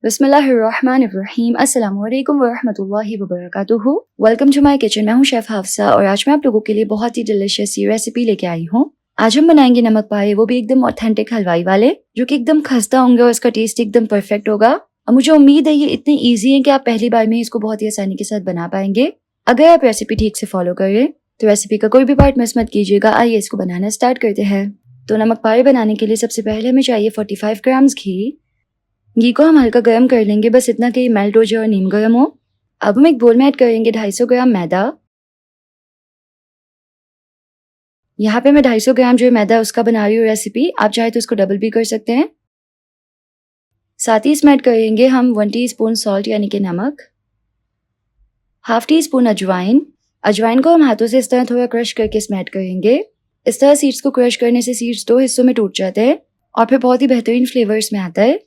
बिस्मिल्लाहिर्रहमानिर्रहीम अस्सलाम वालेकुम वरहमतुल्लाहि वबरकातुहू। Welcome to my kitchen. मैं हूँ शेफ हाफसा और आज मैं आप लोगों के लिए बहुत ही डिलिशियस सी रेसिपी लेके आई हूँ। आज हम बनाएंगे नमक पाए, वो भी एकदम ऑथेंटिक हलवाई वाले, जो कि एकदम खस्ता होंगे और इसका टेस्ट एकदम परफेक्ट होगा। और मुझे उम्मीद है ये इतने ईजी है कि आप पहली बार में इसको बहुत ही आसानी के साथ बना पाएंगे अगर आप रेसिपी ठीक से फॉलो करें। तो रेसिपी का कोई भी पार्ट मिस मत कीजिएगा। आइए इसको बनाना स्टार्ट करते हैं। तो नमक पाए बनाने के लिए सबसे पहले हमें चाहिए 45 ग्राम्स घी। घी को हम हल्का गर्म कर लेंगे, बस इतना कि मेल्ट हो जाए और नीम गर्म हो। अब हम एक बोल में ऐड करेंगे 250 ग्राम मैदा। यहाँ पे मैं 250 ग्राम जो मैदा उसका बना रही हूँ रेसिपी, आप चाहे तो उसको डबल भी कर सकते हैं। साथ ही इसमें ऐड करेंगे हम 1 टीस्पून सॉल्ट यानी कि नमक, हाफ टी स्पून अजवाइन। अजवाइन को हम हाथों से इस तरह थोड़ा क्रश करके इसमें ऐड करेंगे। इस तरह सीड्स को क्रश करने से सीड्स 2 हिस्सों में टूट जाते हैं और फिर बहुत ही बेहतरीन फ्लेवर इसमें आता है।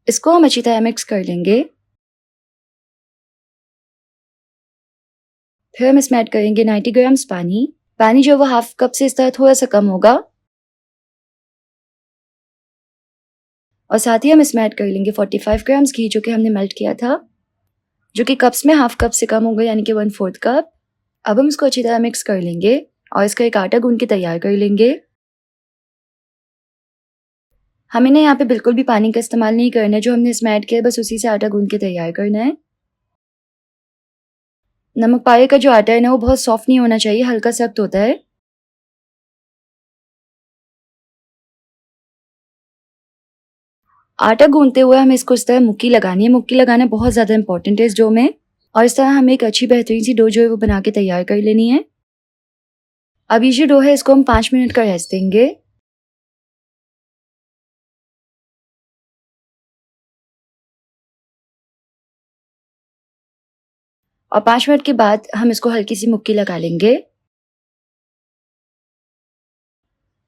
इसको हम अच्छी तरह मिक्स कर लेंगे। फिर हम इसमें ऐड करेंगे 90 ग्राम्स पानी। पानी जो वो हाफ कप से इस तरह थोड़ा सा कम होगा। और साथ ही हम इसमें ऐड कर लेंगे 45 ग्राम्स घी, जो कि हमने मेल्ट किया था, जो कि कप्स में हाफ कप से कम होगा यानी कि 1/4 कप। अब हम इसको अच्छी तरह मिक्स कर लेंगे और इसका एक आटा गूंद के तैयार कर लेंगे। हमें ना यहाँ पे बिल्कुल भी पानी का इस्तेमाल नहीं करना है, जो हमने इसमें ऐड किया बस उसी से आटा गूंद के तैयार करना है। नमक पाए का जो आटा है ना वो बहुत सॉफ्ट नहीं होना चाहिए, हल्का सख्त होता है। आटा गूंदते हुए हमें इसको इस तरह मुक्की लगानी है। मुक्की लगाना बहुत ज्यादा इंपॉर्टेंट है इस डो में। और इस तरह हमें एक अच्छी बेहतरीन सी डो जो है वो बना के तैयार कर लेनी है। अब ये जो डो है इसको हम 5 मिनट का रेस्ट देंगे। और 5 मिनट के बाद हम इसको हल्की सी मुक्की लगा लेंगे।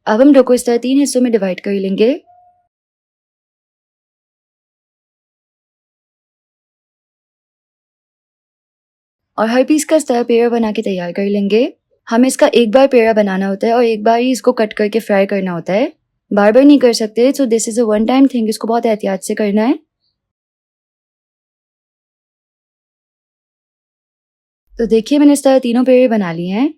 अब हम डो को इस तरह 3 हिस्सों में डिवाइड कर लेंगे। और हर पीस का इस तरह पेड़ा बना के तैयार कर लेंगे। हमें इसका एक बार पेड़ा बनाना होता है और एक बार ही इसको कट करके फ्राई करना होता है, बार बार नहीं कर सकते। So this is a one time thing, इसको बहुत एहतियात से करना है। तो देखिए मैंने इस तरह तीनों पेड़े बना लिए हैं।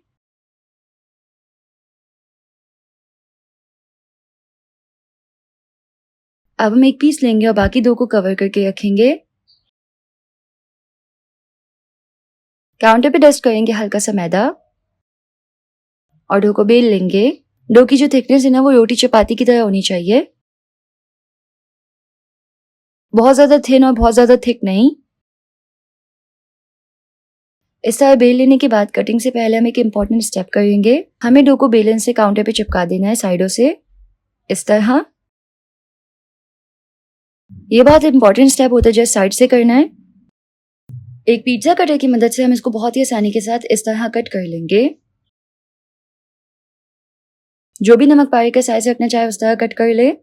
अब हम एक पीस लेंगे और बाकी 2 को कवर करके रखेंगे। काउंटर पे डस्ट करेंगे हल्का सा मैदा और डो को बेल लेंगे। डो की जो थिकनेस है ना वो रोटी चपाती की तरह होनी चाहिए, बहुत ज्यादा थिन और बहुत ज्यादा थिक नहीं। इस तरह बेल लेने के बाद कटिंग से पहले हम एक इम्पॉर्टेंट स्टेप करेंगे। हमें डो को बेलन से काउंटर पे चिपका देना है साइडों से इस तरह। ये बहुत इंपॉर्टेंट स्टेप होता है, जस्ट साइड से करना है। एक पिज्जा कटर की मदद से हम इसको बहुत ही आसानी के साथ इस तरह कट कर लेंगे। जो भी नमक पारे का साइज रखना चाहे उस तरह कट कर ले।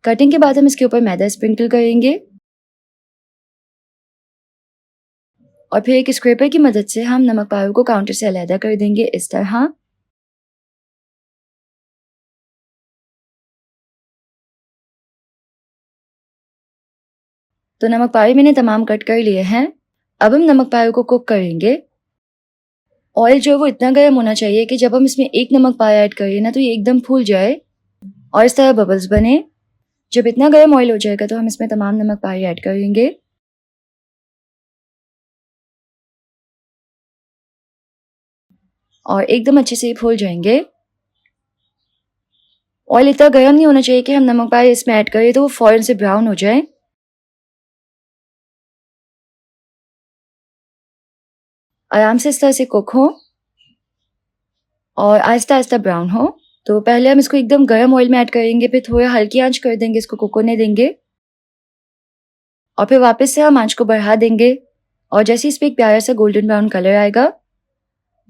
कटिंग के बाद हम इसके ऊपर मैदा स्प्रिंकल करेंगे और फिर एक स्क्रैपर की मदद से हम नमक पारों को काउंटर से अलग कर देंगे इस तरह। तो नमक पारे मैंने तमाम कट कर लिए हैं। अब हम नमक पारों को कुक करेंगे। ऑयल जो है वो इतना गर्म होना चाहिए कि जब हम इसमें एक नमक पारा ऐड करें ना तो ये एकदम फूल जाए और इस तरह बबल्स बने। जब इतना गर्म ऑयल हो जाएगा तो हम इसमें तमाम नमक पारे ऐड करेंगे और एकदम अच्छे से फूल जाएंगे। ऑयल इतना गर्म नहीं होना चाहिए कि हम नमक पारे इसमें ऐड करें तो वो फौरन से ब्राउन हो जाए। आराम से इस तरह से कुक हो और आहिस्ता आहिस्ता ब्राउन हो। तो पहले हम इसको एकदम गर्म ऑयल में ऐड करेंगे, फिर थोड़ा हल्की आंच कर देंगे, इसको कुक होने देंगे और फिर वापस से हम आंच को बढ़ा देंगे और जैसे इस पर एक प्यारा सा गोल्डन ब्राउन कलर आएगा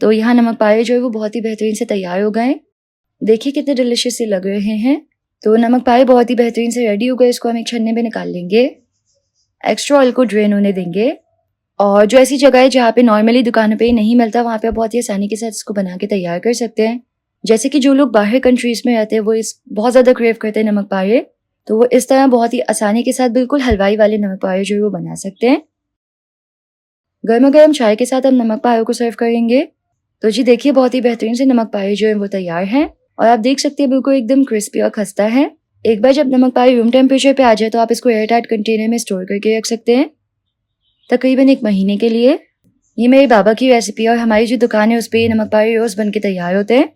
तो यहाँ नमक पारे जो है वो बहुत ही बेहतरीन से तैयार हो गए। देखिए कितने डिलिशियस से लग रहे हैं। तो नमक पारे बहुत ही बेहतरीन से रेडी हो गए। इसको हम एक छन्ने में निकाल लेंगे, एक्स्ट्रा ऑयल को ड्रेन होने देंगे। और जो ऐसी जगह है जहाँ पे नॉर्मली दुकानों पे नहीं मिलता, वहाँ पे आप बहुत ही आसानी के साथ इसको बना के तैयार कर सकते हैं। जैसे कि जो लोग बाहर कंट्रीज में रहते हैं वो इस बहुत ज़्यादा क्रेव करते हैं नमक पारे, तो वो इस तरह बहुत ही आसानी के साथ बिल्कुल हलवाई वाले नमक पारे जो है वो बना सकते हैं। गर्मा गर्म चाय के साथ हम नमक पारे को सर्व करेंगे। तो जी देखिए बहुत ही बेहतरीन से नमक पारे जो है वो तैयार हैं और आप देख सकते हैं बिल्कुल एकदम क्रिस्पी और खस्ता है। एक बार जब नमक पारे रूम टेम्परेचर पे आ जाए तो आप इसको एयर टाइट कंटेनर में स्टोर करके रख सकते हैं तकरीबन 1 महीने के लिए। ये मेरे बाबा की रेसिपी और हमारी जो दुकान है उस पर नमक पारे रोज बन के तैयार होते हैं।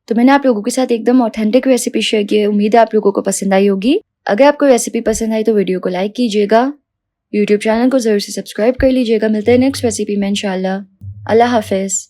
तो मैंने आप लोगों के साथ एकदम ऑथेंटिक रेसिपी शेयर की है। उम्मीद है आप लोगों को पसंद आई होगी। अगर आपको रेसिपी पसंद आई तो वीडियो को लाइक कीजिएगा, यूट्यूब चैनल को जरूर से सब्सक्राइब कर लीजिएगा। मिलते हैं नेक्स्ट रेसिपी में इंशाल्लाह। अल्लाह हाफिज।